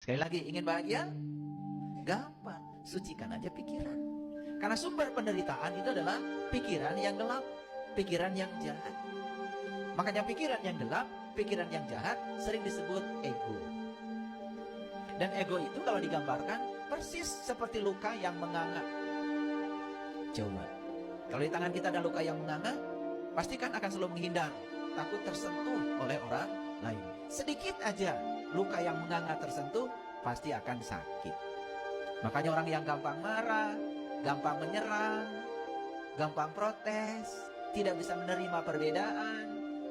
Sekali lagi, ingin bahagia? Gampang, sucikan aja pikiran. Karena sumber penderitaan itu adalah pikiran yang gelap, pikiran yang jahat. Makanya pikiran yang gelap, pikiran yang jahat sering disebut ego. Dan ego itu kalau digambarkan persis seperti luka yang menganga. Coba, kalau di tangan kita ada luka yang menganga, pastikan akan selalu menghindar, takut tersentuh oleh orang lain. Sedikit aja luka yang menganga tersentuh, pasti akan sakit. Makanya orang yang gampang marah, gampang menyerang, gampang protes, tidak bisa menerima perbedaan,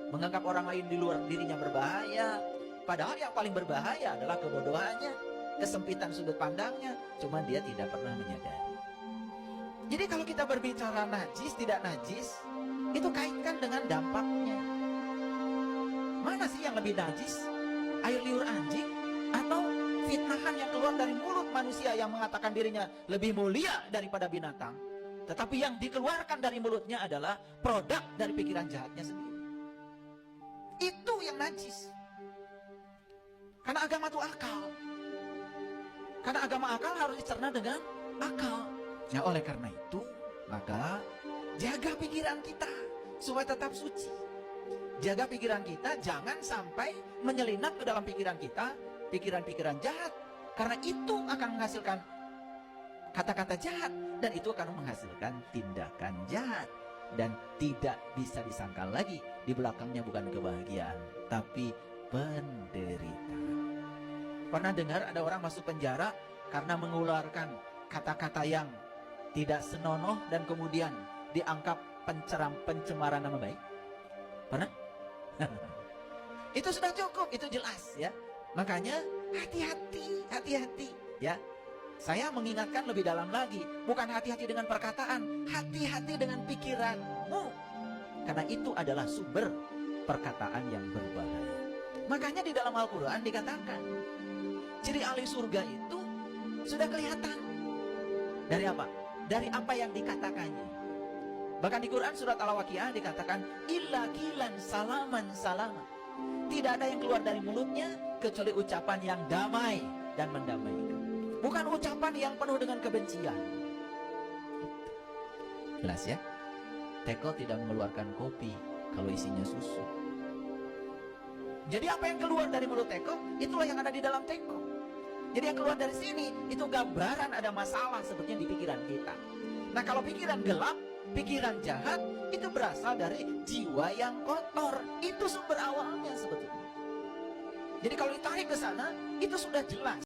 menganggap orang lain di luar dirinya berbahaya. Padahal yang paling berbahaya adalah kebodohannya, kesempitan sudut pandangnya, cuma dia tidak pernah menyadari. Jadi kalau kita berbicara najis, tidak najis, itu kaitkan dengan dampaknya. Mana sih yang lebih najis? Air liur anjing atau fitnahan yang keluar dari mulut manusia yang mengatakan dirinya lebih mulia daripada binatang, tetapi yang dikeluarkan dari mulutnya adalah produk dari pikiran jahatnya sendiri. Itu yang najis. Karena agama itu akal. Karena agama akal harus dicerna dengan akal. Ya, oleh karena itu, maka jaga pikiran kita supaya tetap suci. Jaga pikiran kita, jangan sampai menyelinap ke dalam pikiran kita pikiran-pikiran jahat. Karena itu akan menghasilkan kata-kata jahat, dan itu akan menghasilkan tindakan jahat. Dan tidak bisa disangkal lagi, di belakangnya bukan kebahagiaan, tapi penderitaan. Pernah dengar ada orang masuk penjara karena mengeluarkan kata-kata yang tidak senonoh dan kemudian dianggap pencemaran nama baik? Pernah? Itu sudah cukup, itu jelas ya. Makanya hati-hati ya. Saya mengingatkan lebih dalam lagi, bukan hati-hati dengan perkataan, hati-hati dengan pikiranmu. Karena itu adalah sumber perkataan yang berbahaya. Makanya di dalam Al-Quran dikatakan, ciri ahli surga itu sudah kelihatan. Dari apa? Dari apa yang dikatakannya. Bahkan di Quran surat Al-Waqiah dikatakan, illa kilan salaman salaman. Tidak ada yang keluar dari mulutnya kecuali ucapan yang damai dan mendamaikan. Bukan ucapan yang penuh dengan kebencian. Jelas ya? Teko tidak mengeluarkan kopi kalau isinya susu. Jadi apa yang keluar dari mulut teko, itulah yang ada di dalam teko. Jadi yang keluar dari sini, itu gambaran ada masalah sebetulnya di pikiran kita. Nah, kalau pikiran gelap, pikiran jahat, itu berasal dari jiwa yang kotor. Itu sumber awalnya sebetulnya. Jadi kalau ditarik ke sana, itu sudah jelas.